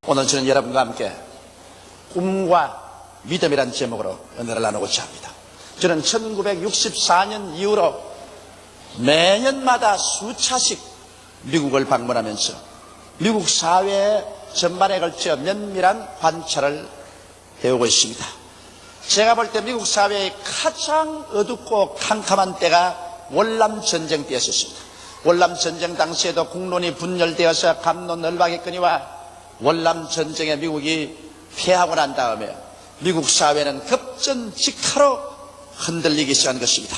오늘 저는 여러분과 함께 꿈과 믿음이란 제목으로 은혜를 나누고자 합니다. 저는 1964년 이후로 매년마다 수차씩 미국을 방문하면서 미국 사회 전반에 걸쳐 면밀한 관찰을 해오고 있습니다. 제가 볼 때 미국 사회의 가장 어둡고 캄캄한 때가 월남전쟁 때였습니다. 월남전쟁 당시에도 국론이 분열되어서 갑론을박했거니와 월남전쟁에 미국이 패하고 난 다음에 미국 사회는 급전직하로 흔들리기 시작한 것입니다.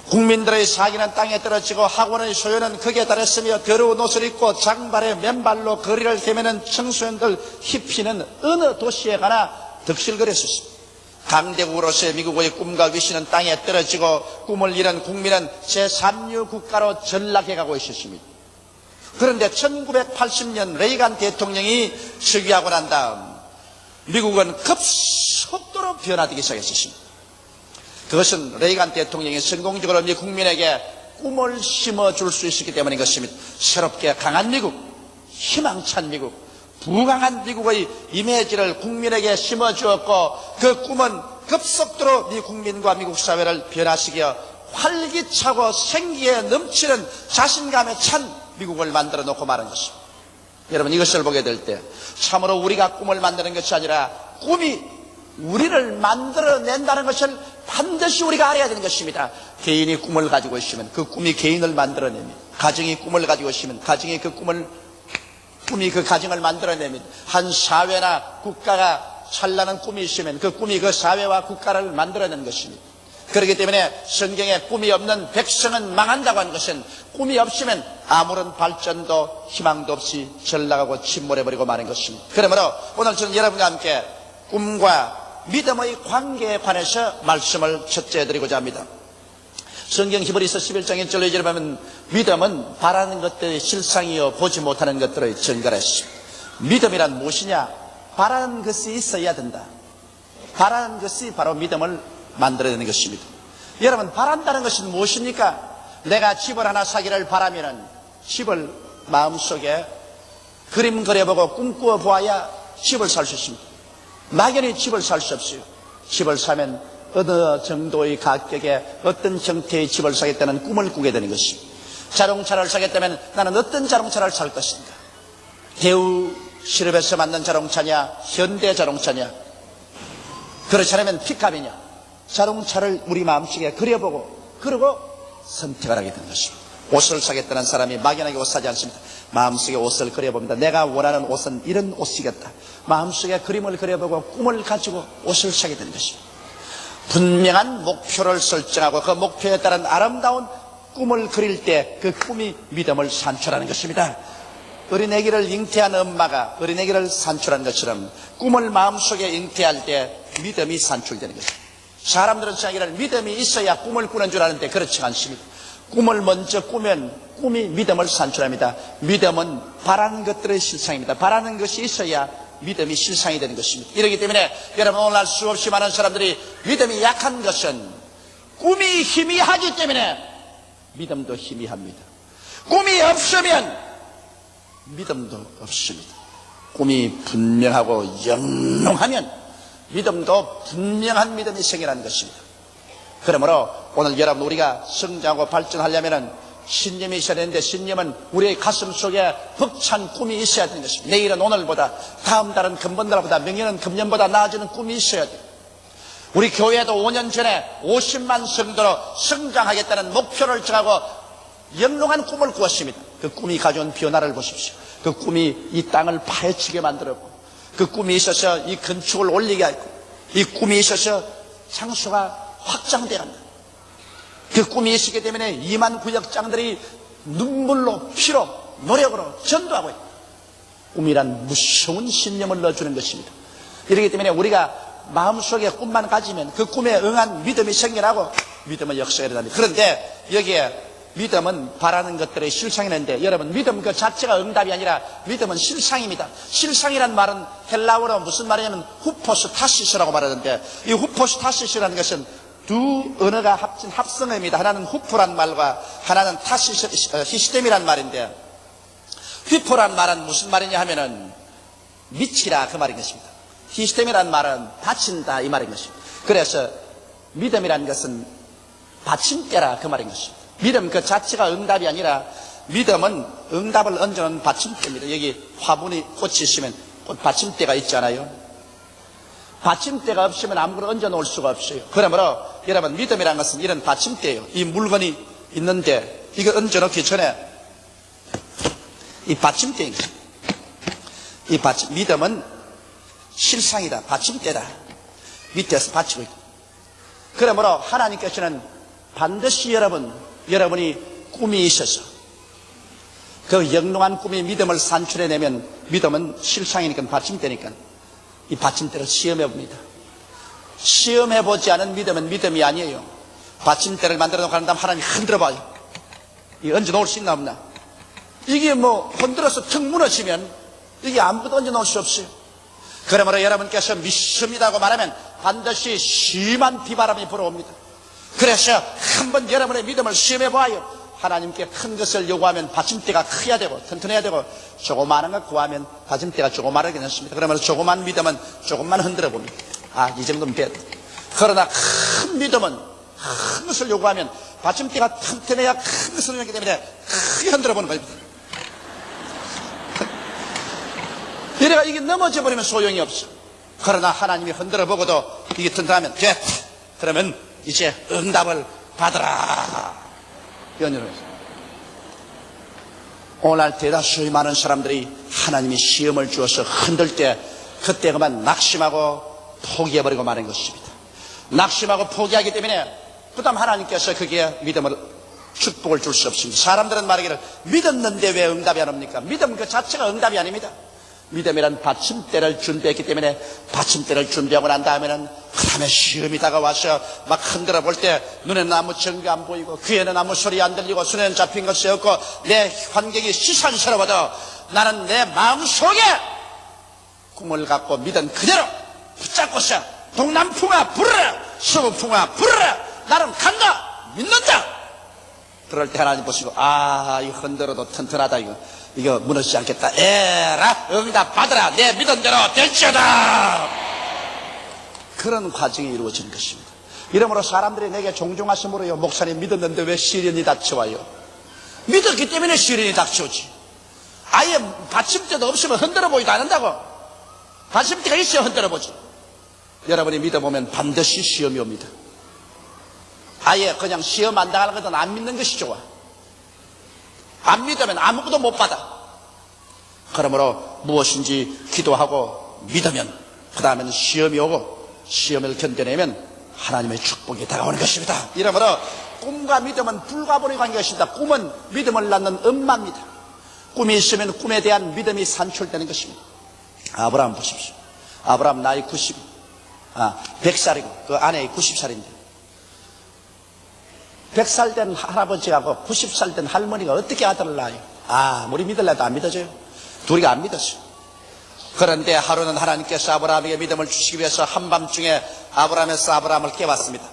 국민들의 사기는 땅에 떨어지고 학원의 소요는 극에 달했으며 더러운 옷을 입고 장발에 맨발로 거리를 헤매는 청소년들 히피는 어느 도시에 가나 득실거렸습니다. 강대국으로서의 미국의 꿈과 위신은 땅에 떨어지고 꿈을 잃은 국민은 제3류 국가로 전락해가고 있었습니다. 그런데 1980년 레이간 대통령이 즉위하고 난 다음 미국은 급속도로 변화되기 시작했습니다. 그것은 레이간 대통령이 성공적으로 미 국민에게 꿈을 심어줄 수 있었기 때문인 것입니다. 새롭게 강한 미국, 희망찬 미국, 부강한 미국의 이미지를 국민에게 심어주었고 그 꿈은 급속도로 미 국민과 미국 사회를 변화시켜 활기차고 생기에 넘치는 자신감에 찬 미국을 만들어 놓고 말한 것입니다. 여러분, 이것을 보게 될 때 참으로 우리가 꿈을 만드는 것이 아니라 꿈이 우리를 만들어낸다는 것을 반드시 우리가 알아야 되는 것입니다. 개인이 꿈을 가지고 있으면 그 꿈이 개인을 만들어냅니다. 가정이 꿈을 가지고 있으면 가정이 꿈이 그 가정을 만들어냅니다. 한 사회나 국가가 찬란한 꿈이 있으면 그 꿈이 그 사회와 국가를 만들어내는 것입니다. 그렇기 때문에 성경에 꿈이 없는 백성은 망한다고 하는 것은 꿈이 없으면 아무런 발전도 희망도 없이 전락하고 침몰해버리고 마는 것입니다. 그러므로 오늘 저는 여러분과 함께 꿈과 믿음의 관계에 관해서 말씀을 첫째 드리고자 합니다. 성경 히브리서 11장 1절로 2절에 보면 믿음은 바라는 것들의 실상이요 보지 못하는 것들의 증거라 했습니다. 믿음이란 무엇이냐? 바라는 것이 있어야 된다. 바라는 것이 바로 믿음을 만들어내는 것입니다. 여러분, 바란다는 것은 무엇입니까? 내가 집을 하나 사기를 바라면은 집을 마음속에 그림 그려보고 꿈꾸어 보아야 집을 살 수 있습니다. 막연히 집을 살 수 없어요. 집을 사면 어느 정도의 가격에 어떤 형태의 집을 사겠다는 꿈을 꾸게 되는 것입니다. 자동차를 사겠다면 나는 어떤 자동차를 살 것인가? 대우 실업에서 만든 자동차냐? 현대 자동차냐? 그렇지 않으면 픽업이냐? 자동차를 우리 마음속에 그려보고 그러고 선택을 하게 되는 것입니다. 옷을 사겠다는 사람이 막연하게 옷 사지 않습니다. 마음속에 옷을 그려봅니다. 내가 원하는 옷은 이런 옷이겠다. 마음속에 그림을 그려보고 꿈을 가지고 옷을 사게 되는 것입니다. 분명한 목표를 설정하고 그 목표에 따른 아름다운 꿈을 그릴 때 그 꿈이 믿음을 산출하는 것입니다. 어린애기를 잉태한 엄마가 어린애기를 산출한 것처럼 꿈을 마음속에 잉태할 때 믿음이 산출되는 것입니다. 사람들은 생각하기를 믿음이 있어야 꿈을 꾸는 줄 아는데 그렇지 않습니다. 꿈을 먼저 꾸면 꿈이 믿음을 산출합니다. 믿음은 바라는 것들의 실상입니다. 바라는 것이 있어야 믿음이 실상이 되는 것입니다. 이렇기 때문에 여러분, 오늘날 수없이 많은 사람들이 믿음이 약한 것은 꿈이 희미하기 때문에 믿음도 희미합니다. 꿈이 없으면 믿음도 없습니다. 꿈이 분명하고 영롱하면 믿음도 분명한 믿음이 생겨나는 것입니다. 그러므로 오늘 여러분, 우리가 성장하고 발전하려면 신념이 있어야 되는데 신념은 우리의 가슴 속에 벅찬 꿈이 있어야 되는 것입니다. 내일은 오늘보다, 다음 달은 금번달보다,明년은 금년보다 나아지는 꿈이 있어야 돼요. 우리 교회도 5년 전에 50만 성도로 성장하겠다는 목표를 정하고 영롱한 꿈을 꾸었습니다. 그 꿈이 가져온 변화를 보십시오. 그 꿈이 이 땅을 파헤치게 만들었고, 그 꿈이 있어서 이 건축을 올리게 하고, 이 꿈이 있어서 장소가 확장되었다. 그 꿈이 있었기 때문에 2만 구역장들이 눈물로 피로 노력으로 전도하고 있다. 꿈이란 무서운 신념을 넣어주는 것입니다. 이렇기 때문에 우리가 마음속에 꿈만 가지면 그 꿈에 응한 믿음이 생겨나고 믿음의 역사가 일어납니다. 그런데 여기에 믿음은 바라는 것들의 실상이는데, 여러분, 믿음 그 자체가 응답이 아니라 믿음은 실상입니다. 실상이란 말은 헬라어로 무슨 말이냐면 후포스타시스라고 말하는데, 이 후포스타시스라는 것은 두 언어가 합친 합성어입니다. 하나는 후프란 말과 하나는 타시시댐이란 말인데, 휘포란 말은 무슨 말이냐 하면은 미치라 그 말인 것입니다. 히시댐이란 말은 바친다 이 말인 것입니다. 그래서 믿음이란 것은 받침대라 그 말인 것입니다. 믿음 그 자체가 응답이 아니라 믿음은 응답을 얹어놓은 받침대입니다. 여기 화분이 꽃이 있으면 꽃 받침대가 있잖아요. 받침대가 없으면 아무거나 얹어 놓을 수가 없어요. 그러므로 여러분 믿음이란 것은 이런 받침대예요. 이 물건이 있는데 이거 얹어 놓기 전에 이 받침대인 거예요. 이 믿음은 실상이다. 받침대다. 밑에서 받치고 있다. 그러므로 하나님께서는 반드시 여러분이 꿈이 있어서 그 영롱한 꿈이 믿음을 산출해내면 믿음은 실상이니까 받침대니까 이 받침대를 시험해 봅니다. 시험해 보지 않은 믿음은 믿음이 아니에요. 받침대를 만들어 놓고 한 다음 하나님이 흔들어 봐요. 이 얹어 놓을 수 있나 없나? 이게 뭐 흔들어서 턱 무너지면 이게 아무것도 얹어 놓을 수 없어요. 그러므로 여러분께서 믿습니다고 말하면 반드시 심한 비바람이 불어옵니다. 그래서 한번 여러분의 믿음을 시험해 보아요. 하나님께 큰 것을 요구하면 받침대가 커야 되고 튼튼해야 되고 조그마한 것 구하면 받침대가 조그마하게 되습니다. 그러면 조그만 믿음은 조금만 흔들어 봅니다. 이 정도면 됐다. 그러나 큰 믿음은 큰 것을 요구하면 받침대가 튼튼해야 큰 것을 요구하기 때문에 크게 흔들어 보는 겁니다. 이래가 이게 넘어져 버리면 소용이 없어. 그러나 하나님이 흔들어 보고도 이게 튼튼하면 됐다. 그러면 이제 응답을 받으라. 오늘 대다수의 많은 사람들이 하나님이 시험을 주어서 흔들 때 그때 그만 낙심하고 포기해버리고 마는 것입니다. 낙심하고 포기하기 때문에 그다음 하나님께서 거기에 믿음을 축복을 줄 수 없습니다. 사람들은 말하기를 믿었는데 왜 응답이 안 옵니까? 믿음 그 자체가 응답이 아닙니다. 믿음이란 받침대를 준비했기 때문에 받침대를 준비하고 난 다음에는 그 다음에 시험이 다가와서 막 흔들어 볼 때 눈에는 아무 증거 안 보이고 귀에는 아무 소리 안 들리고 손에는 잡힌 것이 없고 내 환경이 시산스러워도 나는 내 마음속에 꿈을 갖고 믿은 그대로 붙잡고서 동남풍아 불어라 서북풍아 불어라 나는 간다 믿는다. 그럴 때 하나님 보시고 이거 흔들어도 튼튼하다 이거 무너지지 않겠다. 에라 응답 받으라 내 믿은 대로 될지어다. 그런 과정이 이루어지는 것입니다. 이러므로 사람들이 내게 종종 하심으로요 목사님 믿었는데 왜 시련이 닥쳐와요? 믿었기 때문에 시련이 닥쳐오지. 아예 받침대도 없으면 흔들어 보이도 않는다고. 받침대가 있어야 흔들어 보지. 여러분이 믿어보면 반드시 시험이 옵니다. 아예 그냥 시험 안 당하거든 안 믿는 것이 좋아. 안 믿으면 아무것도 못 받아. 그러므로 무엇인지 기도하고 믿으면 그 다음에는 시험이 오고 시험을 견뎌내면 하나님의 축복이 다가오는 것입니다. 이러므로 꿈과 믿음은 불가분의 관계가 있습니다. 꿈은 믿음을 낳는 엄마입니다. 꿈이 있으면 꿈에 대한 믿음이 산출되는 것입니다. 아브라함 보십시오. 아브라함 나이 100살이고 그 아내이 90살인데 100살 된 할아버지하고 90살 된 할머니가 어떻게 아들을 낳아요? 아무리 믿으려도 안 믿어져요. 둘이 안 믿었어요. 그런데 하루는 하나님께서 아브라함에게 믿음을 주시기 위해서 한밤중에 아브라함을 깨웠습니다.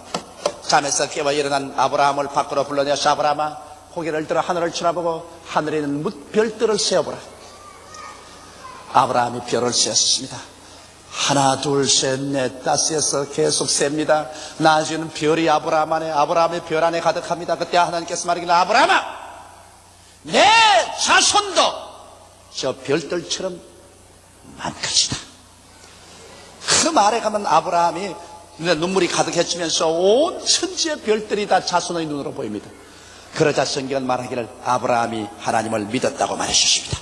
잠에서 깨워 일어난 아브라함을 밖으로 불러내서 아브라함아 고개를 들어 하늘을 쳐다보고 하늘에 있는 별들을 세어보라. 아브라함이 별을 세었습니다. 하나 둘 셋 넷 다섯에서 계속 셉니다. 나중에는 별이 아브라함의 별 안에 가득합니다. 그때 하나님께서 말하기를 아브라함아 내 자손도 저 별들처럼 많겠다. 그 말에 가면 아브라함이 눈에 눈물이 가득해지면서 온 천지의 별들이 다 자손의 눈으로 보입니다. 그러자 성경은 말하기를 아브라함이 하나님을 믿었다고 말해주셨습니다.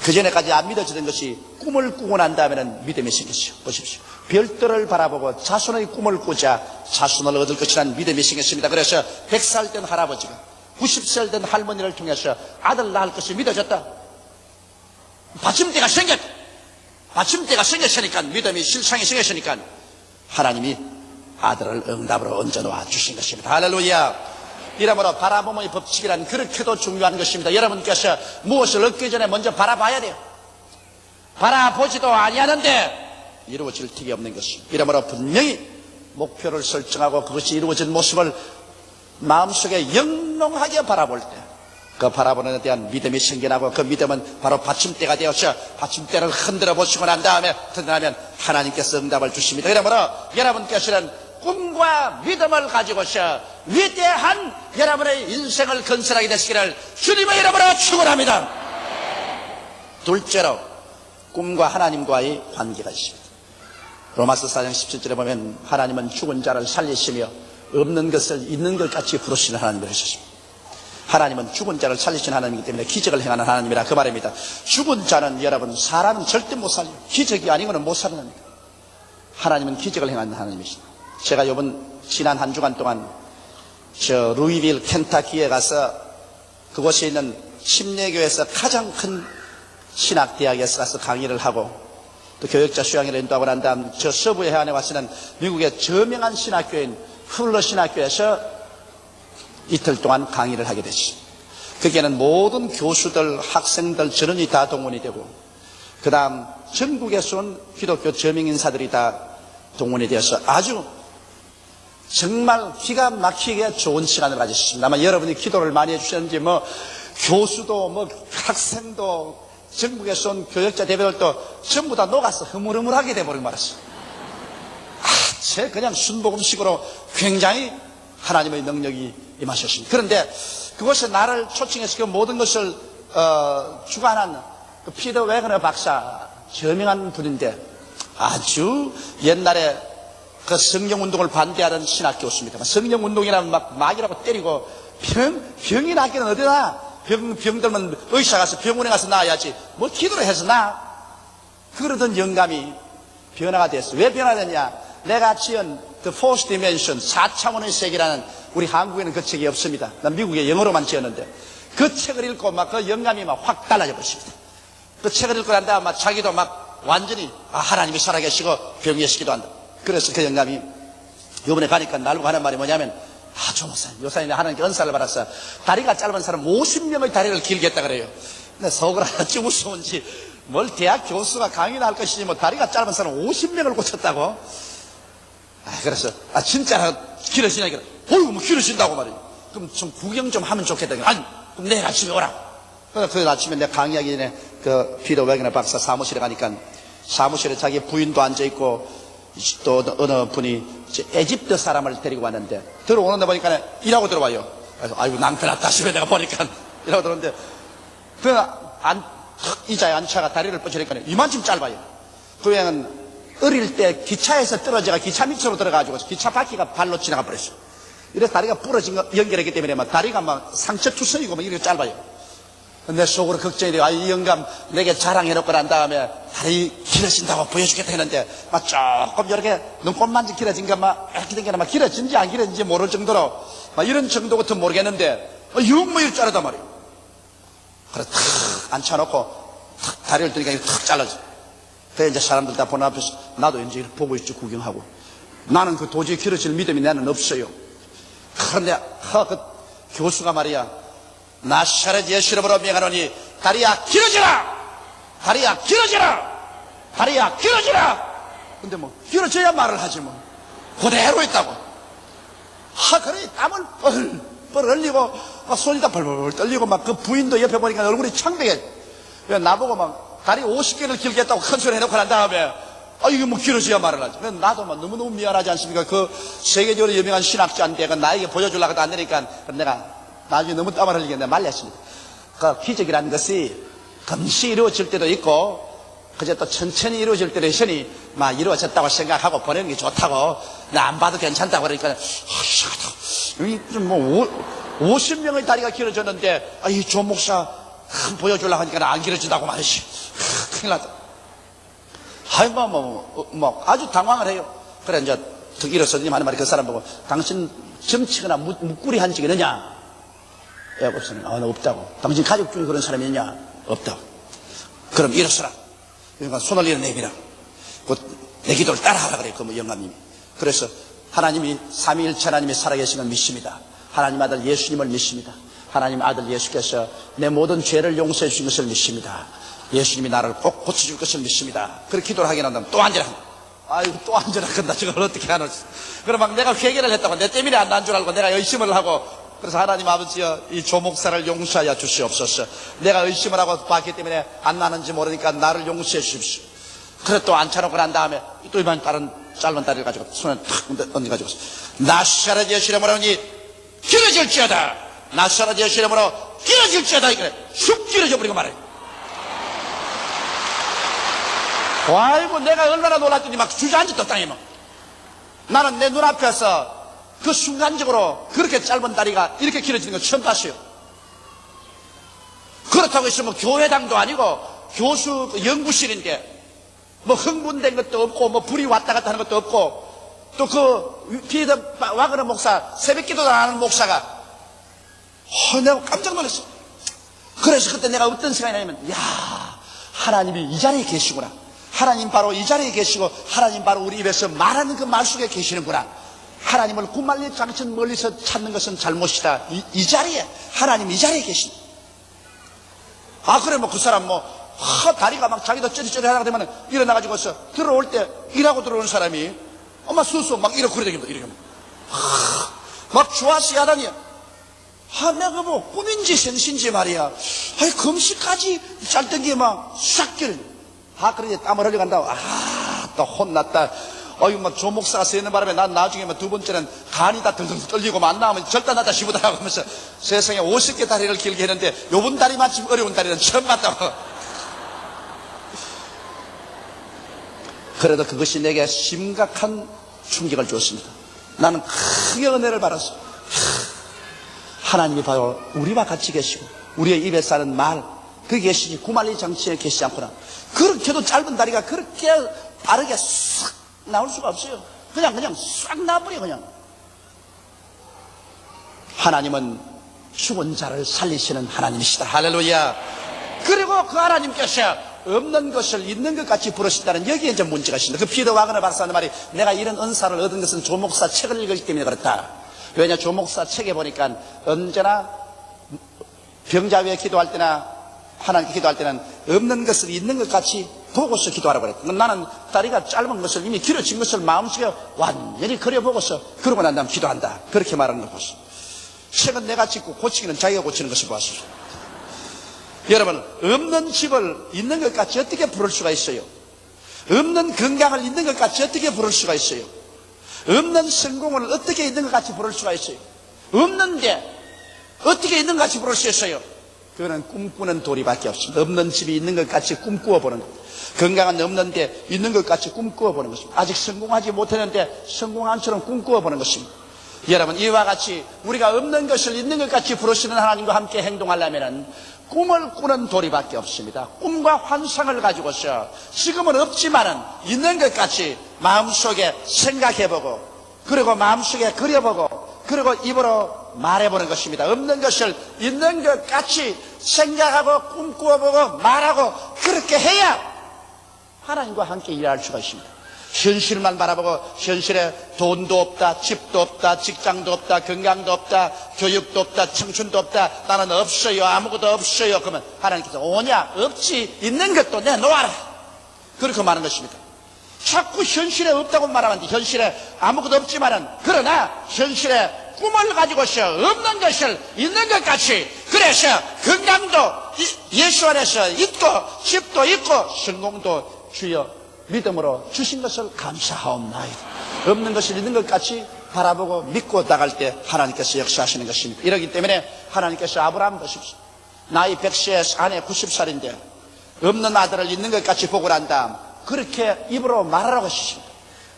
그 전에까지 안 믿어지던 것이 꿈을 꾸고 난 다음에는 믿음이 생겼어요. 보십시오. 별들을 바라보고 자손의 꿈을 꾸자 자손을 얻을 것이라는 믿음이 생겼습니다. 그래서 100살 된 할아버지가 90살 된 할머니를 통해서 아들 낳을 것이 믿어졌다. 받침대가 생겼다. 받침대가 생겼으니까 믿음이 실상이 생겼으니까 하나님이 아들을 응답으로 얹어놓아 주신 것입니다. 할렐루야. 이러므로 바라봄의 법칙이란 그렇게도 중요한 것입니다. 여러분께서 무엇을 얻기 전에 먼저 바라봐야 돼요. 바라보지도 아니하는데 이루어질 틱이 없는 것입니다. 이러므로 분명히 목표를 설정하고 그것이 이루어진 모습을 마음속에 영롱하게 바라볼 때 그 바라보는 데 대한 믿음이 생겨나고 그 믿음은 바로 받침대가 되어서 받침대를 흔들어 보시고 난 다음에 든든하면 하나님께서 응답을 주십니다. 그러므로 여러분께서는 꿈과 믿음을 가지고서 위대한 여러분의 인생을 건설하게 되시기를 주님의 이름으로 축원합니다. 둘째로 꿈과 하나님과의 관계가 있습니다. 로마서 4장 17절에 보면 하나님은 죽은 자를 살리시며 없는 것을 있는 것 같이 부르시는 하나님을 하셨습니다. 하나님은 죽은 자를 살리시는 하나님이기 때문에 기적을 행하는 하나님이라 그 말입니다. 죽은 자는 여러분 사람은 절대 못 살려요. 기적이 아니고는 못 사는 겁니다. 하나님은 기적을 행하는 하나님이십니다. 제가 지난 한 주간 동안 루이빌 켄타키에 가서 그곳에 있는 침례교회에서 가장 큰 신학대학에서 가서 강의를 하고 또 교역자 수양회를 인도하고 난 다음 서부의 해안에 와서는 미국의 저명한 신학교인 훌러 신학교에서 이틀 동안 강의를 하게 됐죠. 거기에는 모든 교수들, 학생들, 전원이 다 동원이 되고 그 다음 전국에서 온 기독교 저명인사들이 다 동원이 되어서 아주 정말 기가 막히게 좋은 시간을 가졌습니다. 아마 여러분이 기도를 많이 해주셨는지 교수도 학생도 전국에서 온 교역자 대표들도 전부 다 녹아서 흐물흐물하게 돼버리고 말았어요. 그냥 순복음식으로 굉장히 하나님의 능력이 임하셨습니다. 그런데 그것에 나를 초청해서 그 모든 것을 주관한 그 피터 웨거너 박사, 저명한 분인데 아주 옛날에 그 성령운동을 반대하는 신학교수입니다. 성령운동이라면 막이라고 때리고 병이 낫기는 어디나 병들면 의사 가서 병원에 가서 나아야지 기도를 해서 그러던 영감이 변화가 됐어. 왜 변화됐냐? 내가 지은 The Fourth Dimension 4차원의 세계라는 우리 한국에는 그 책이 없습니다. 난 미국에 영어로만 지었는데 그 책을 읽고 그 영감이 확 달라져 버렸습니다. 그 책을 읽고 난 다음 자기도 완전히 하나님이 살아계시고 병癒시기도 한다. 그래서 그 영감이 이번에 가니까 날고 하는 말이 뭐냐면 요사님 하나님께 은사를 받았어. 다리가 짧은 사람 50명의 다리를 길게 했다 그래요. 근데 속을 하나쯤 무서운지 뭘 대학 교수가 강의나 할 것이지 다리가 짧은 사람 50명을 고쳤다고. 그래서 진짜 길어지냐 이거. 길어진다고 말이에요. 그럼 좀 구경 좀 하면 좋겠다. 아니 그럼 내일 아침에 오라고. 그래서 그 아침에 내가 강의하기 전에 그 피터 웨거너 박사 사무실에 가니까 사무실에 자기 부인도 앉아있고 또 어느 분이 에집트 사람을 데리고 왔는데 들어오는데 보니까 일하고 들어와요. 그래서 아이고 낭패났다 싶어 내가 보니까 일하고 들어오는데 의자에 앉혀가 다리를 뻗으니까 이만큼 짧아요. 그 여행은 어릴 때 기차에서 떨어져가 기차 밑으로 들어가지고 기차 바퀴가 발로 지나가 버렸어. 이래서 다리가 부러진 거 연결했기 때문에 다리가 상처투성이고 이렇게 짧아요. 내 속으로 걱정이 돼요. 이 영감 내게 자랑해놓고 난 다음에 다리 길어진다고 보여주겠다 했는데 조금 이렇게 눈곱만지 길어진가 이렇게 된 게 길어진지 안 길어진지 모를 정도로 이런 정도 같은 모르겠는데 이렇게 자르단 말이에요. 그래서 탁 앉혀놓고 탁 다리를 드니까 탁 잘라져. 그래서 이제 사람들 다 보는 앞에서 나도 이제 이렇게 보고 있지 구경하고. 나는 그 도저히 길어질 믿음이 나는 없어요. 그런데 그 교수가 말이야 나사렛 예수님으로 명하노니 다리야 길어지라! 다리야 길어지라! 다리야 길어지라! 근데 길어져야 말을 하지 그대로 있다고. 그래 땀을 뻘 흘리고 손이 다 벌벌 떨리고 그 부인도 옆에 보니까 얼굴이 창백해. 나보고 다리 50개를 길게 했다고 큰 소리 해놓고 난 다음에 이거 길어져야 말을 하지. 나도 너무너무 미안하지 않습니까? 그 세계적으로 유명한 신학자인데 나에게 보여주려고 안 되니까 내가 나중에 너무 땀을 흘리게 내가 말렸습니다. 그 기적이라는 것이 금시 이루어질 때도 있고 그저 또 천천히 이루어질 때도 있으니 이루어졌다고 생각하고 보내는 게 좋다고 나 안 봐도 괜찮다고 그러니까 50명의 다리가 길어졌는데 이 조 목사 보여주려고 하니까 안 길어진다고 말이지. 큰일 났다. 아주 당황을 해요. 그래 이제 일어서님 하는 말이 그 사람 보고 당신 점치거나 묵구리 한 적이 있느냐? 야곱서는 없다고. 당신 가족 중에 그런 사람이 있냐? 없다고. 그럼 일어서라. 그러니까 손을 내밀어. 내 기도를 따라하라 그래요. 그 영감님이. 그래서 하나님이 삼위일체 하나님이 살아계신 걸 믿습니다. 하나님 아들 예수님을 믿습니다. 하나님 아들 예수께서 내 모든 죄를 용서해 주신 것을 믿습니다. 예수님이 나를 꼭 고쳐줄 것을 믿습니다. 그렇게 기도를 하게 난 다음 또 앉으라. 아이고 또 안 전화건다. 저걸 어떻게 하노. 그럼 막 내가 회개를 했다고 내 때문에 안 난 줄 알고 내가 의심을 하고, 그래서 하나님 아버지여 이 조목사를 용서하여 주시옵소서. 내가 의심을 하고 봤기 때문에 안 나는지 모르니까 나를 용서해 주십시오. 그래 또 앉혀놓고 난 다음에 또 이번 다른 짧은 다리를 가지고 손에 탁 얹어가지고 나사렛 예수의 이름으로 길어질지어다. 나사렛 예수의 이름으로 길어질지어다. 이래 쑥 길어져 버리고 말해. 아이고 내가 얼마나 놀랐더니 막 주저앉았다 땅에 막. 나는 내 눈앞에서 그 순간적으로 그렇게 짧은 다리가 이렇게 길어지는 건 처음 봤어요. 그렇다고 해서 뭐 교회당도 아니고 교수 연구실인데 뭐 흥분된 것도 없고 뭐 불이 왔다 갔다 하는 것도 없고, 또 그 피더 와그너 목사 새벽기도도 안 하는 목사가 내가 깜짝 놀랐어. 그래서 그때 내가 어떤 생각이 나냐면, 야, 하나님이 이 자리에 계시구나. 하나님 바로 이 자리에 계시고 하나님 바로 우리 입에서 말하는 그 말 속에 계시는구나. 하나님을 구말리 장천 멀리서 찾는 것은 잘못이다. 이 자리에 하나님 이 자리에 계신. 아 그래 뭐 그 사람 뭐 다리가 막 자기도 쩌리쩌리 하다가 되면 일어나가지고서 들어올 때 일하고 들어오는 사람이 엄마 수수 막 이렇게 그러다닙니다. 이렇게 막 좋아서 야단이. 내가 뭐 꿈인지 생신지 말이야. 금시까지 짧던 게 막 싹 길어. 그러지 땀을 흘려간다고. 또 혼났다. 막 조목사가 쓰는 바람에 난 나중에 두 번째는 간이 다 덜덜 떨리고 안 나오면 절단하다 싶으다 하면서 세상에 50개 다리를 길게 했는데 요번 다리 마침 어려운 다리는 처음 봤다고. 그래도 그것이 내게 심각한 충격을 주었습니다. 나는 크게 은혜를 받았어. 하나님이 바로 우리와 같이 계시고 우리의 입에 하는 말, 그게 계시지 구말리 장치에 계시지 않구나. 그렇게도 짧은 다리가 그렇게 빠르게 싹 나올 수가 없어요. 그냥 싹 나버려. 그냥 하나님은 죽은 자를 살리시는 하나님이시다. 할렐루야. 그리고 그 하나님께서 없는 것을 있는 것 같이 부르신다는 여기에 이제 문제가 있습니다. 그 피더 와그너 박사는 말이, 내가 이런 은사를 얻은 것은 조목사 책을 읽었기 때문에 그렇다. 왜냐, 조목사 책에 보니까 언제나 병자 위에 기도할 때나 하나님께 기도할 때는 없는 것을 있는 것 같이 보고서 기도하라고 그랬다. 나는 다리가 짧은 것을 이미 길어진 것을 마음속에 완전히 그려보고서 그러고 난 다음 기도한다. 그렇게 말하는 걸 봤어. 책은 내가 짓고 고치기는 자기가 고치는 것을 보았습니다. 여러분, 없는 집을 있는 것 같이 어떻게 부를 수가 있어요? 없는 건강을 있는 것 같이 어떻게 부를 수가 있어요? 없는 성공을 어떻게 있는 것 같이 부를 수가 있어요? 없는데 어떻게 있는 것 같이 부를 수 있어요? 그거는 꿈꾸는 도리밖에 없습니다. 없는 집이 있는 것 같이 꿈꾸어 보는 것. 건강은 없는데 있는 것 같이 꿈꾸어 보는 것입니다. 아직 성공하지 못했는데 성공한 처럼 꿈꾸어 보는 것입니다. 여러분, 이와 같이 우리가 없는 것을 있는 것 같이 부르시는 하나님과 함께 행동하려면 꿈을 꾸는 도리밖에 없습니다. 꿈과 환상을 가지고서 지금은 없지만은 있는 것 같이 마음속에 생각해보고, 그리고 마음속에 그려보고, 그리고 입으로 말해보는 것입니다. 없는 것을 있는 것 같이 생각하고 꿈꾸어보고 말하고, 그렇게 해야 하나님과 함께 일할 수가 있습니다. 현실만 바라보고 현실에 돈도 없다, 집도 없다, 직장도 없다, 건강도 없다, 교육도 없다, 청춘도 없다, 나는 없어요, 아무것도 없어요. 그러면 하나님께서 오냐? 없지, 있는 것도 내놓아라. 그렇게 말하는 것입니다. 자꾸 현실에 없다고 말하는데 현실에 아무것도 없지만은, 그러나 현실에 꿈을 가지고서 없는 것을 있는 것 같이, 그래서 건강도 예수 안에서 있고 집도 있고 성공도 주여 믿음으로 주신 것을 감사하옵나이다. 없는 것을 있는 것 같이 바라보고 믿고 나갈 때 하나님께서 역사하시는 것입니다. 이러기 때문에 하나님께서 아브라함 보십시오. 나이 100세 아내 90살인데 없는 아들을 있는 것 같이 보고 난 다음 그렇게 입으로 말하라고 하십니다.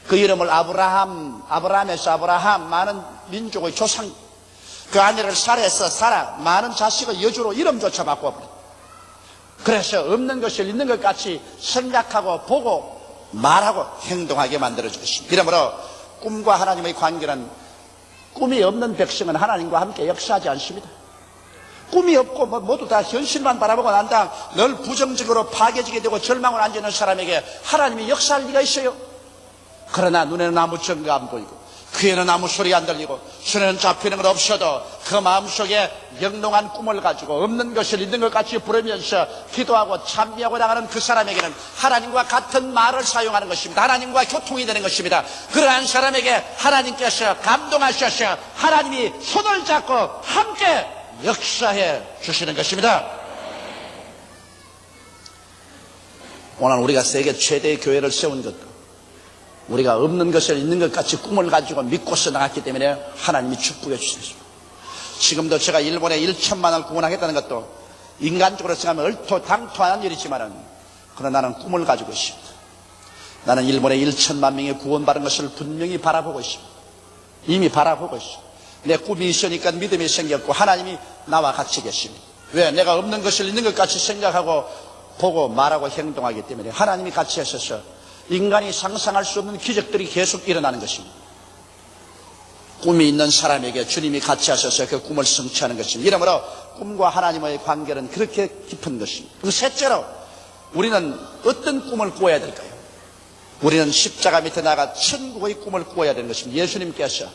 그 이름을 아브라함에서 아브라함, 많은 민족의 조상, 그 아내를 사라해서 사라, 많은 자식의 여주로 이름조차 바꿔버려. 그래서 없는 것을 있는 것 같이 생각하고 보고 말하고 행동하게 만들어주겠습니다. 이러므로 꿈과 하나님의 관계는, 꿈이 없는 백성은 하나님과 함께 역사하지 않습니다. 꿈이 없고 모두 다 현실만 바라보고 난 다음 늘 부정적으로 파괴지게 되고 절망을 안기는 사람에게 하나님이 역사할 리가 있어요? 그러나 눈에는 아무 증거 안 보이고 귀에는 아무 소리 안 들리고 손에는 잡히는 것 없어도 그 마음속에 영롱한 꿈을 가지고 없는 것을 있는 것 같이 부르면서 기도하고 찬미하고 나가는 그 사람에게는 하나님과 같은 말을 사용하는 것입니다. 하나님과 교통이 되는 것입니다. 그러한 사람에게 하나님께서 감동하셔서 하나님이 손을 잡고 함께 역사해 주시는 것입니다. 오늘 우리가 세계 최대의 교회를 세운 것도 우리가 없는 것을 있는 것 같이 꿈을 가지고 믿고서 나갔기 때문에 하나님이 축복해 주셨습니다. 지금도 제가 일본에 1천만 원을 구원하겠다는 것도 인간적으로 생각하면 얼토당토한 일이지만은 그러나 나는 꿈을 가지고 있습니다. 나는 일본에 1천만 명이 구원받은 것을 분명히 바라보고 있습니다. 이미 바라보고 있습니다. 내 꿈이 있으니까 믿음이 생겼고 하나님이 나와 같이 계십니다. 왜? 내가 없는 것을 있는 것 같이 생각하고 보고 말하고 행동하기 때문에 하나님이 같이 하셔서 인간이 상상할 수 없는 기적들이 계속 일어나는 것입니다. 꿈이 있는 사람에게 주님이 같이 하셔서 그 꿈을 성취하는 것입니다. 이러므로 꿈과 하나님의 관계는 그렇게 깊은 것입니다. 그리고 셋째로 우리는 어떤 꿈을 꾸어야 될까요? 우리는 십자가 밑에 나가 천국의 꿈을 꾸어야 되는 것입니다. 예수님께서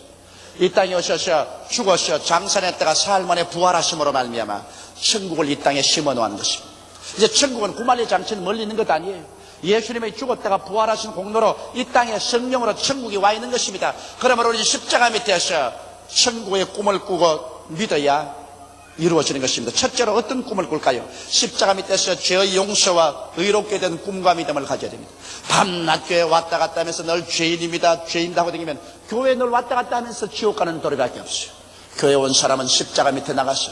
이 땅에 오셔서 죽어서 장사했다가 사흘 만에 부활하심으로 말미암아 천국을 이 땅에 심어 놓은 것입니다. 이제 천국은 구만리 장치는 멀리 있는 것 아니에요. 예수님이 죽었다가 부활하신 공로로 이 땅에 성령으로 천국이 와 있는 것입니다. 그러므로 우리 십자가 밑에서 천국의 꿈을 꾸고 믿어야 이루어지는 것입니다. 첫째로 어떤 꿈을 꿀까요? 십자가 밑에서 죄의 용서와 의롭게 된 꿈과 믿음을 가져야 됩니다. 밤낮 교회 왔다 갔다 하면서 늘 죄인입니다, 죄인이다 하고 다니면 교회 늘 왔다 갔다 하면서 지옥 가는 도리밖에 없어요. 교회 온 사람은 십자가 밑에 나가서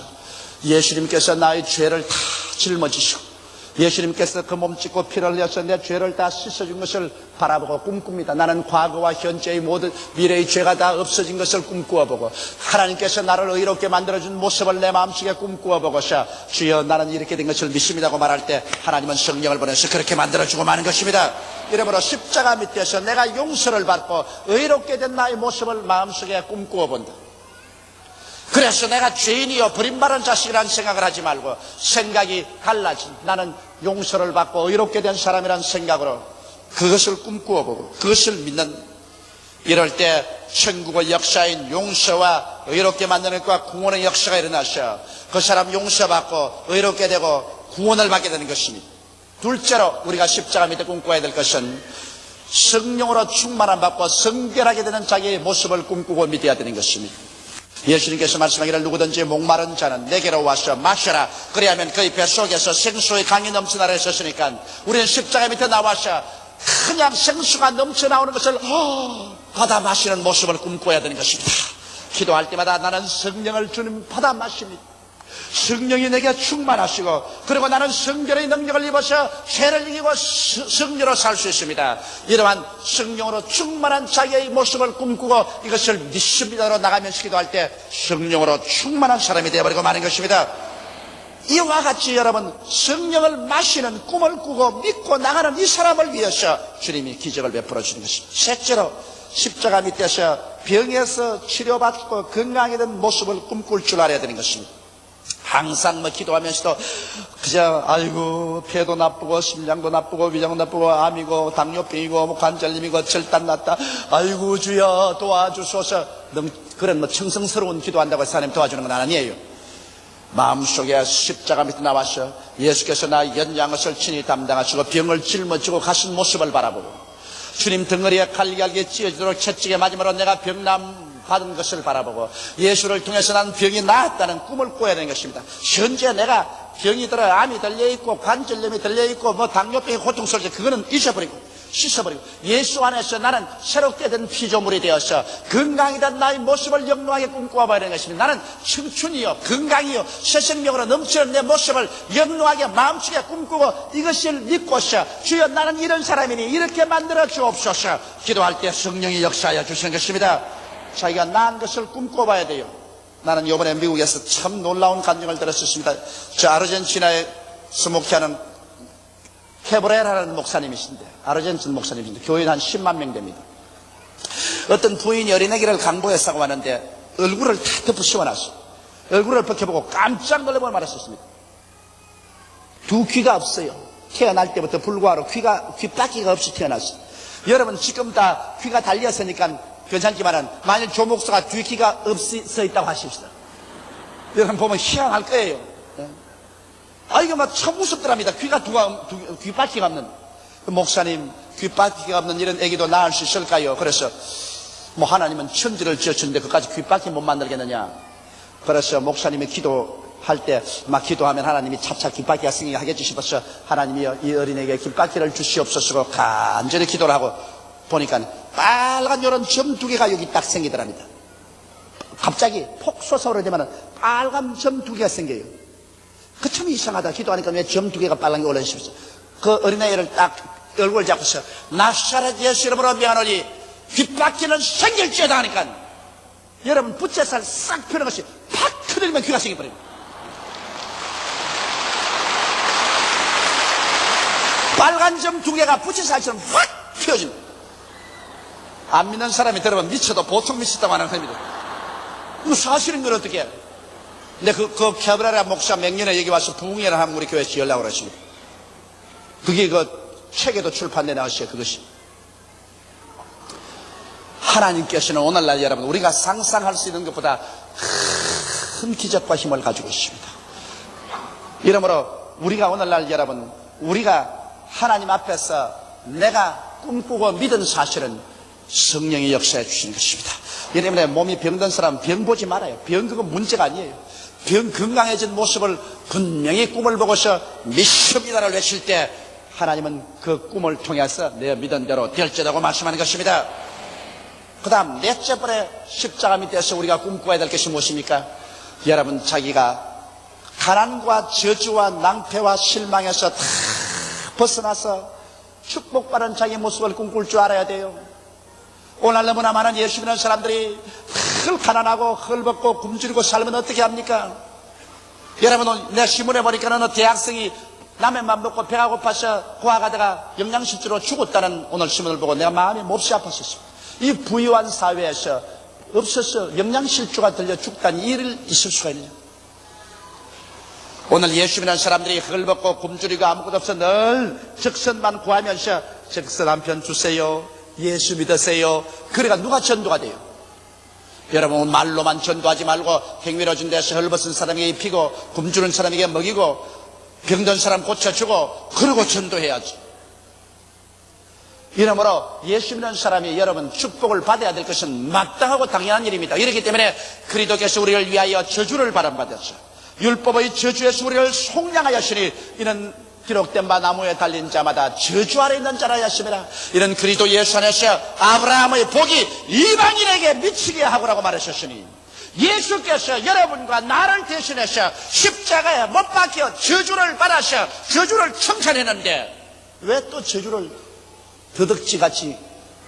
예수님께서 나의 죄를 다 짊어지시고 예수님께서 그 몸 찢고 피를 흘려서 내 죄를 다 씻어준 것을 바라보고 꿈꿉니다. 나는 과거와 현재의 모든 미래의 죄가 다 없어진 것을 꿈꾸어보고 하나님께서 나를 의롭게 만들어준 모습을 내 마음속에 꿈꾸어보고서 주여 나는 이렇게 된 것을 믿습니다고 말할 때 하나님은 성령을 보내서 그렇게 만들어주고 마는 것입니다. 이러므로 십자가 밑에서 내가 용서를 받고 의롭게 된 나의 모습을 마음속에 꿈꾸어본다. 그래서 내가 죄인이요 버림받은 자식이라는 생각을 하지 말고 생각이 달라진 나는 용서를 받고 의롭게 된 사람이라는 생각으로 그것을 꿈꾸어보고 그것을 믿는 이럴 때 천국의 역사인 용서와 의롭게 만드는 것과 구원의 역사가 일어나서 그 사람 용서받고 의롭게 되고 구원을 받게 되는 것입니다. 둘째로 우리가 십자가 밑에 꿈꿔야 될 것은 성령으로 충만함 받고 성결하게 되는 자기의 모습을 꿈꾸고 믿어야 되는 것입니다. 예수님께서 말씀하기를 누구든지 목마른 자는 내게로 와서 마셔라. 그리하면 그의 뱃속에서 생수의 강이 넘쳐나라 했었으니까 우리는 십자가 밑에 나와서 그냥 생수가 넘쳐나오는 것을 받아 마시는 모습을 꿈꿔야 되는 것입니다. 기도할 때마다 나는 성령을 주님 받아 마십니다. 성령이 내게 충만하시고 그리고 나는 성결의 능력을 입어서 죄를 이기고 성령으로 살 수 있습니다. 이러한 성령으로 충만한 자기의 모습을 꿈꾸고 이것을 믿습니다로 나가면서 기도할 때 성령으로 충만한 사람이 되어버리고 마는 것입니다. 이와 같이 여러분 성령을 마시는 꿈을 꾸고 믿고 나가는 이 사람을 위해서 주님이 기적을 베풀어 주는 것입니다. 셋째로 십자가 밑에서 병에서 치료받고 건강하게 된 모습을 꿈꿀 줄 알아야 되는 것입니다. 항상 기도하면서도 그저 아이고 폐도 나쁘고 심장도 나쁘고 위장도 나쁘고 암이고 당뇨병이고 관절염이고 절단 났다 아이고 주여 도와주소서 그런 청성스러운 기도한다고 해서 하나님 도와주는 건 아니에요. 마음속에 십자가 밑에 나와서 예수께서 나 연약한 것을 친히 담당하시고 병을 짊어지고 가신 모습을 바라보고 주님 등허리에 갈기갈기 찢어지도록 채찍에 맞음으로 내가 병남 받은 것을 바라보고 예수를 통해서 난 병이 나았다는 꿈을 꾸어야 되는 것입니다. 현재 내가 병이 들어 암이 들려있고 관절염이 들려있고 당뇨병이 고통스럽지 그거는 잊어버리고 씻어버리고 예수 안에서 나는 새롭게 된 피조물이 되어서 건강이 된 나의 모습을 영롱하게 꿈꿔봐야 되는 것입니다. 나는 청춘이요 건강이요 새 생명으로 넘치는 내 모습을 영롱하게 마음속에 꿈꾸고 이것을 믿고서 주여 나는 이런 사람이니 이렇게 만들어 주옵소서 기도할 때 성령이 역사하여 주시는 것입니다. 자기가 나은 것을 꿈꿔봐야 돼요. 나는 이번에 미국에서 참 놀라운 감정을 들었습니다. 저 아르헨티나에 수목회하는 케브레라는 목사님이신데 아르헨티나 목사님이신데 교인 한 10만 명 됩니다. 어떤 부인이 어린애기를 강보에 싸고 왔는데 얼굴을 다 덮어 씌워놨어. 얼굴을 벗겨보고 깜짝 놀라고 말했었습니다. 두 귀가 없어요. 태어날 때부터 불구하고 귀 빠기가 없이 태어났어요. 여러분 지금 다 귀가 달렸으니까 괜찮지만은 만일 조 목사가 귀키가 없어 있다고 하십시다. 여러분 보면 희한할 거예요. 이거 막 참 무섭더랍니다. 귀빠기가 없는. 목사님, 귀빠기가 없는 이런 애기도 낳을 수 있을까요? 그래서 뭐 하나님은 천지를 지어주는데 그까지 귀빠기 못 만들겠느냐. 그래서 목사님이 기도할 때 막 기도하면 하나님이 차차 귀빠기가 생기게 하겠지 싶어서 하나님이 이 어린에게 귀빠기를 주시옵소서 간절히 기도를 하고 보니까 빨간 요런 점 2개가 여기 딱 생기더랍니다. 갑자기 폭 솟아오르게 되면 빨간 점 2개가 생겨요. 그 참 이상하다. 기도하니까 왜 점 2개가 빨간 게 올라오십시오. 그 어린아이를 딱 얼굴 잡고서 나사렛 예수 이름으로 명하노니 귀빠기는 생길지어다 하니까 여러분 부채살 싹 펴는 것이 팍 터뜨리면 귀가 생겨버립니다. 빨간 점 2개가 부채살처럼 확 펴집니다. 안 믿는 사람이 들으면 미쳐도 보통 미쳤다고 하는 겁니다. 이거 사실인 건 어떻게 해요? 근데 그 캐브라라 목사 맹년에 여기 와서 부흥회를 하면 우리 교회에서 연락을 하십니다. 그게 그 책에도 출판돼 나왔어요. 그것이 하나님께서는 오늘날 여러분 우리가 상상할 수 있는 것보다 큰 기적과 힘을 가지고 있습니다. 이러므로 우리가 오늘날 여러분 우리가 하나님 앞에서 내가 꿈꾸고 믿은 사실은 성령이 역사해 주시는 것입니다. 이기 때문에 몸이 병든 사람은 병 보지 말아요. 병 그건 문제가 아니에요. 병 건강해진 모습을 분명히 꿈을 보고서 믿습니다를 외칠 때 하나님은 그 꿈을 통해서 내 믿은 대로 될지라고 말씀하는 것입니다. 그 다음 넷째 번에 십자가 밑에서 우리가 꿈꿔야 될 것이 무엇입니까? 여러분 자기가 가난과 저주와 낭패와 실망에서 다 벗어나서 축복받은 자기 모습을 꿈꿀 줄 알아야 돼요. 오늘 너무나 많은 예수 믿는 사람들이 늘 가난하고 헐벗고 굶주리고 살면 어떻게 합니까? 여러분 내 신문에 보니까 어느 대학생이 라면만 먹고 배가 고파서 고아가다가 영양실조로 죽었다는 오늘 신문을 보고 내가 마음이 몹시 아팠었습니다. 이 부유한 사회에서 없어서 영양실조가 들려 죽다니 이 일이 있을 수가 있느냐. 오늘 예수 믿는 사람들이 헐벗고 굶주리고 아무것도 없어 늘 적선만 구하면서 적선 한 편 주세요. 예수 믿으세요. 그래가 누가 전도가 돼요? 여러분 말로만 전도하지 말고 행위로준 데서 헐벗은 사람에게 입히고 굶주린 사람에게 먹이고 병든 사람 고쳐주고 그러고 전도해야지. 이러므로 예수 믿는 사람이 여러분 축복을 받아야 될 것은 마땅하고 당연한 일입니다. 이렇기 때문에 그리스도께서 우리를 위하여 저주를 바람받았어. 율법의 저주에서 우리를 속량하였으니 이는 기록된 바 나무에 달린 자마다 저주 아래 있는 자라 하였습니다. 이런 그리스도 예수 안에서 아브라함의 복이 이방인에게 미치게 하고라고 말하셨으니 예수께서 여러분과 나를 대신해서 십자가에 못 박혀 저주를 받아서 저주를 청산했는데 왜 또 저주를 더덕지같이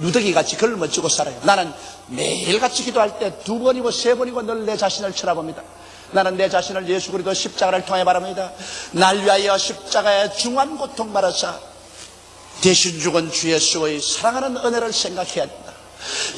누더기같이 걸머쥐고 살아요? 나는 매일같이 기도할 때 2번이고 3번이고 늘 내 자신을 쳐다봅니다. 나는 내 자신을 예수 그리스도 십자가를 통해 바랍니다. 날 위하여 십자가에 중한 고통 받아서 대신 죽은 주 예수의 사랑하는 은혜를 생각해야 된다.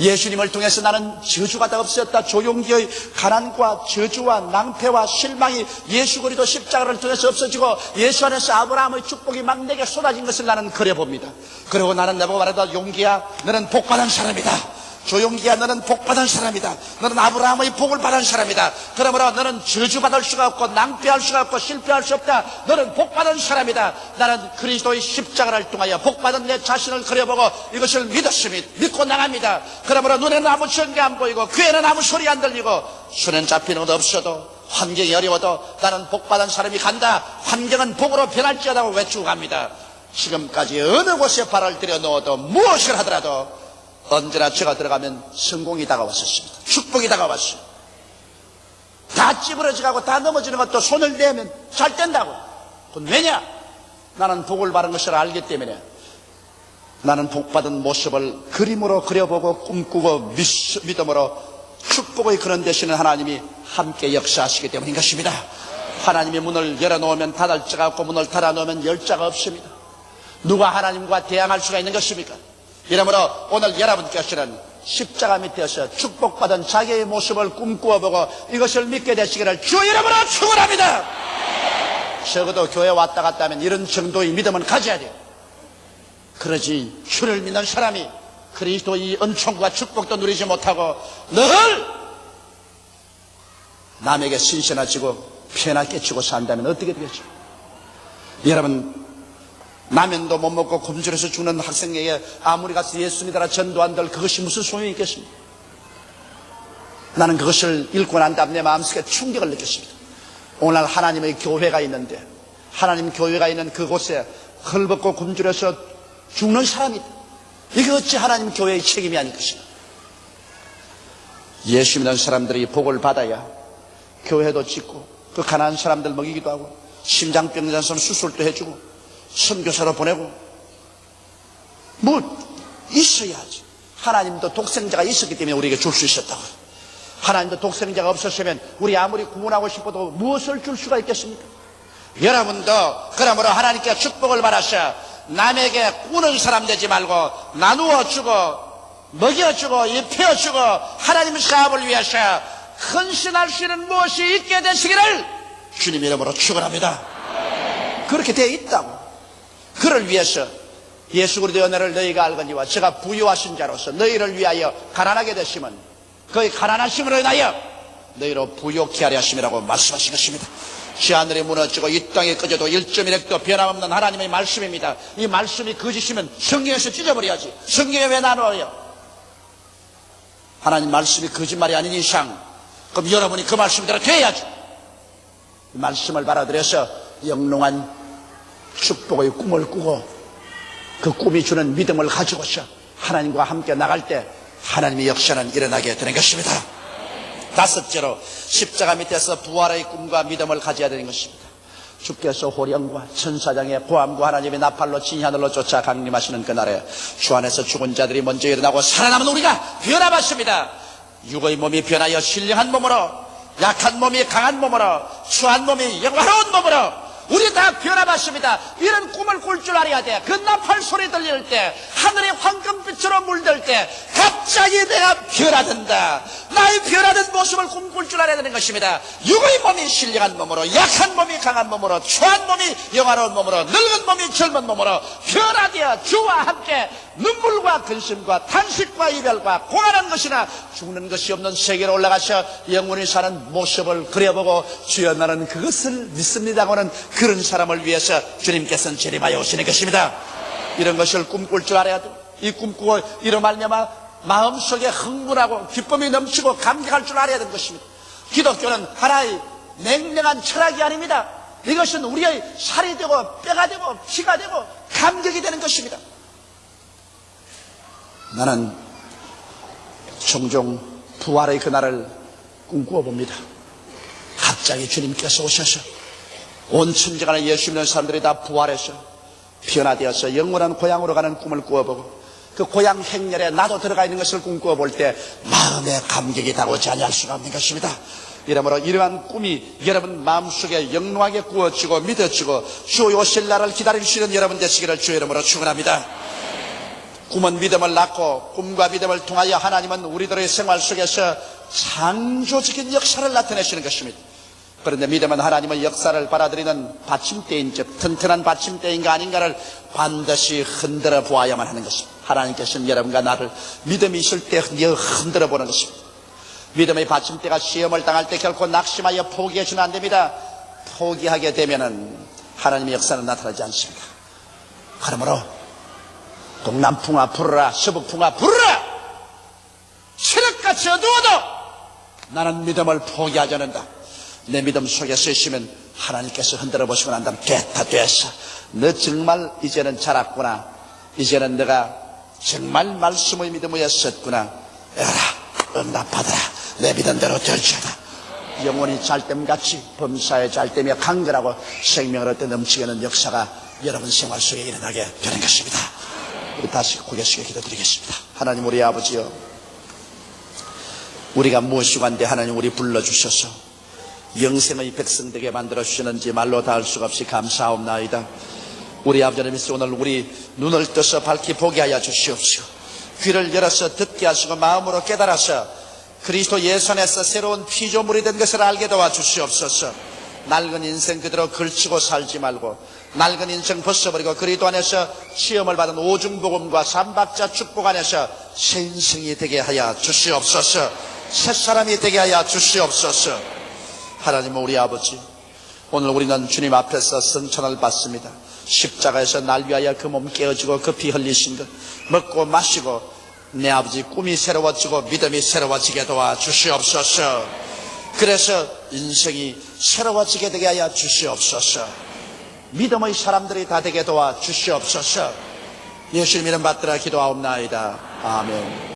예수님을 통해서 나는 저주가 다 없었다. 조용기의 가난과 저주와 낭패와 실망이 예수 그리스도 십자가를 통해서 없어지고 예수 안에서 아브라함의 축복이 막 내게 쏟아진 것을 나는 그려봅니다. 그리고 나는 내보고 말하다 용기야 너는 복받은 사람이다. 조용기야 너는 복받은 사람이다. 너는 아브라함의 복을 받은 사람이다. 그러므로 너는 저주받을 수가 없고 낭패할 수가 없고 실패할 수 없다. 너는 복받은 사람이다. 나는 그리스도의 십자가를 통하여 복받은 내 자신을 그려보고 이것을 믿고 나갑니다. 그러므로 눈에는 아무 전개 안 보이고 귀에는 아무 소리 안 들리고 손엔 잡히는 것도 없어도 환경이 어려워도 나는 복받은 사람이 간다. 환경은 복으로 변할지어다고 외치고 갑니다. 지금까지 어느 곳에 발을 들여 놓아도 무엇을 하더라도 언제나 제가 들어가면 성공이 다가왔었습니다. 축복이 다가왔어요. 다 찌부러지고 다 넘어지는 것도 손을 대면 잘 된다고. 그건 왜냐? 나는 복을 받은 것을 알기 때문에 나는 복받은 모습을 그림으로 그려보고 꿈꾸고 믿음으로 축복의 그런 되시는 하나님이 함께 역사하시기 때문인 것입니다. 하나님이 문을 열어놓으면 닫을 자가 없고 문을 닫아놓으면 열 자가 없습니다. 누가 하나님과 대항할 수가 있는 것입니까? 이러므로 오늘 여러분께서는 십자가 밑에서 축복받은 자기의 모습을 꿈꾸어보고 이것을 믿게 되시기를 주 이름으로 축원합니다. 적어도 교회 왔다 갔다 하면 이런 정도의 믿음은 가져야 돼요. 그러지 주를 믿는 사람이 그리스도의 은총과 축복도 누리지 못하고 늘 남에게 신신하지고 편하 깨치고 산다면 어떻게 되겠죠? 여러분, 라면도 못 먹고 굶주려서 죽는 학생에게 아무리 가서 예수 믿어라 전도한들 그것이 무슨 소용이 있겠습니까? 나는 그것을 읽고 난 다음 내 마음속에 충격을 느꼈습니다. 오늘 하나님의 교회가 있는데, 하나님 교회가 있는 그곳에 헐벗고 굶주려서 죽는 사람이다. 이게 어찌 하나님 교회의 책임이 아닐 것인가? 예수 믿는 사람들이 복을 받아야 교회도 짓고 그 가난한 사람들 먹이기도 하고 심장병 있는 사람 수술도 해주고 선교사로 보내고 뭐 있어야지. 하나님도 독생자가 있었기 때문에 우리에게 줄 수 있었다고. 하나님도 독생자가 없었으면 우리 아무리 구원하고 싶어도 무엇을 줄 수가 있겠습니까? 여러분도 그러므로 하나님께 축복을 받아서 남에게 꾸는 사람 되지 말고 나누어 주고 먹여주고 입혀주고 하나님 사업을 위해서 헌신할 수 있는 무엇이 있게 되시기를 주님 이름으로 축원합니다. 그렇게 되어 있다고. 그를 위해서 예수 그리스도의 은혜를 너희가 알거니와 제가 부유하신 자로서 너희를 위하여 가난하게 되시면 그의 가난하심으로 인하여 너희로 부욕케 하려 하심이라고 말씀하신 것입니다. 지 하늘이 무너지고 이 땅에 꺼져도 1.1핵도 변함없는 하나님의 말씀입니다. 이 말씀이 거짓이면 성경에서 찢어버려야지. 성경에 왜 나눠요? 하나님 말씀이 거짓말이 아닌 이상 그럼 여러분이 그 말씀대로 돼야죠. 이 말씀을 받아들여서 영롱한 축복의 꿈을 꾸고 그 꿈이 주는 믿음을 가지고서 하나님과 함께 나갈 때 하나님의 역사는 일어나게 되는 것입니다. 다섯째로 십자가 밑에서 부활의 꿈과 믿음을 가져야 되는 것입니다. 주께서 호령과 천사장의 고함과 하나님의 나팔로 진하늘로 쫓아 강림하시는 그날에 주 안에서 죽은 자들이 먼저 일어나고 살아남은 우리가 변화받습니다. 육의 몸이 변하여 신령한 몸으로, 약한 몸이 강한 몸으로, 추한 몸이 영화로운 몸으로 우리 다 변화받습니다. 이런 꿈을 꿀 줄 알아야 돼. 그 나팔 소리 들릴 때, 하늘이 황금빛으로 물들 때 갑자기 내가 변화된다. 나의 변화된 모습을 꿈꿀 줄 알아야 되는 것입니다. 육의 몸이 신령한 몸으로, 약한 몸이 강한 몸으로, 추한 몸이 영화로운 몸으로, 늙은 몸이 젊은 몸으로 변화되어 주와 함께 눈물과 근심과 탄식과 이별과 고난한 것이나 죽는 것이 없는 세계로 올라가서 영원히 사는 모습을 그려보고 주여 나는 그것을 믿습니다고는 그런 사람을 위해서 주님께서는 재림하여 오시는 것입니다. 이런 것을 꿈꿀 줄 알아야 돼. 이 꿈꾸고 이로 말미암아 마음속에 흥분하고 기쁨이 넘치고 감격할 줄 알아야 되는 것입니다. 기독교는 하나의 냉랭한 철학이 아닙니다. 이것은 우리의 살이 되고 뼈가 되고 피가 되고 감격이 되는 것입니다. 나는 종종 부활의 그날을 꿈꾸어 봅니다. 갑자기 주님께서 오셔서 온 천지간의 예수 믿는 사람들이 다 부활해서 변화되어서 영원한 고향으로 가는 꿈을 꾸어보고 그 고향 행렬에 나도 들어가 있는 것을 꿈꾸어 볼 때 마음의 감격이 다루지 아니할 수가 없는 것입니다. 이러므로 이러한 꿈이 여러분 마음속에 영롱하게 꾸어지고 믿어지고 주 오실 날을 기다리시는 여러분 되시기를 주의 이름으로 축원합니다. 꿈은 믿음을 낳고 꿈과 믿음을 통하여 하나님은 우리들의 생활 속에서 창조적인 역사를 나타내시는 것입니다. 그런데 믿음은 하나님의 역사를 받아들이는 받침대인 즉 튼튼한 받침대인가 아닌가를 반드시 흔들어 보아야만 하는 것입니다. 하나님께서는 여러분과 나를 믿음이 있을 때 흔들어 보는 것입니다. 믿음의 받침대가 시험을 당할 때 결코 낙심하여 포기해서는 안 됩니다. 포기하게 되면은 하나님의 역사는 나타나지 않습니다. 그러므로 동남풍아 불어라, 서북풍아 불어라, 새벽같이 어두워도 나는 믿음을 포기하지 않는다. 내 믿음 속에 서 있으면 하나님께서 흔들어 보시고 난 다음 됐다 됐어. 너 정말 이제는 자랐구나. 이제는 너가 정말 말씀의 믿음 위에 섰구나. 에라 응답받아라. 내 믿은 대로 될지어다. 영혼이 잘됨같이 범사에 잘되며 강건하고 생명을 얻되 넘치게 하는 역사가 여러분 생활 속에 일어나게 되는 것입니다. 우리 다시 고개 숙여 기도드리겠습니다. 하나님 우리 아버지여, 우리가 무엇이고 한데 하나님 우리 불러주셔서 영생의 백성 되게 만들어주시는지 말로 다 할 수가 없이 감사하옵나이다. 우리 아버지를 믿어 오늘 우리 눈을 떠서 밝히 보게 하여 주시옵시고 귀를 열어서 듣게 하시고 마음으로 깨달아서 그리스도 예수 안에서 새로운 피조물이 된 것을 알게 도와주시옵소서. 낡은 인생 그대로 걸치고 살지 말고 낡은 인생 벗어버리고 그리스도 안에서 시험을 받은 오중복음과 삼박자 축복 안에서 새 인생이 되게 하여 주시옵소서. 새 사람이 되게 하여 주시옵소서. 하나님 우리 아버지, 오늘 우리는 주님 앞에서 승천을 받습니다. 십자가에서 날 위하여 그 몸 깨어지고 그 피 흘리신 것 먹고 마시고 내 아버지 꿈이 새로워지고 믿음이 새로워지게 도와 주시옵소서. 그래서 인생이 새로워지게 되게 하여 주시옵소서. 믿음의 사람들이 다 되게 도와 주시옵소서. 예수님 이름 받들어 기도하옵나이다. 아멘.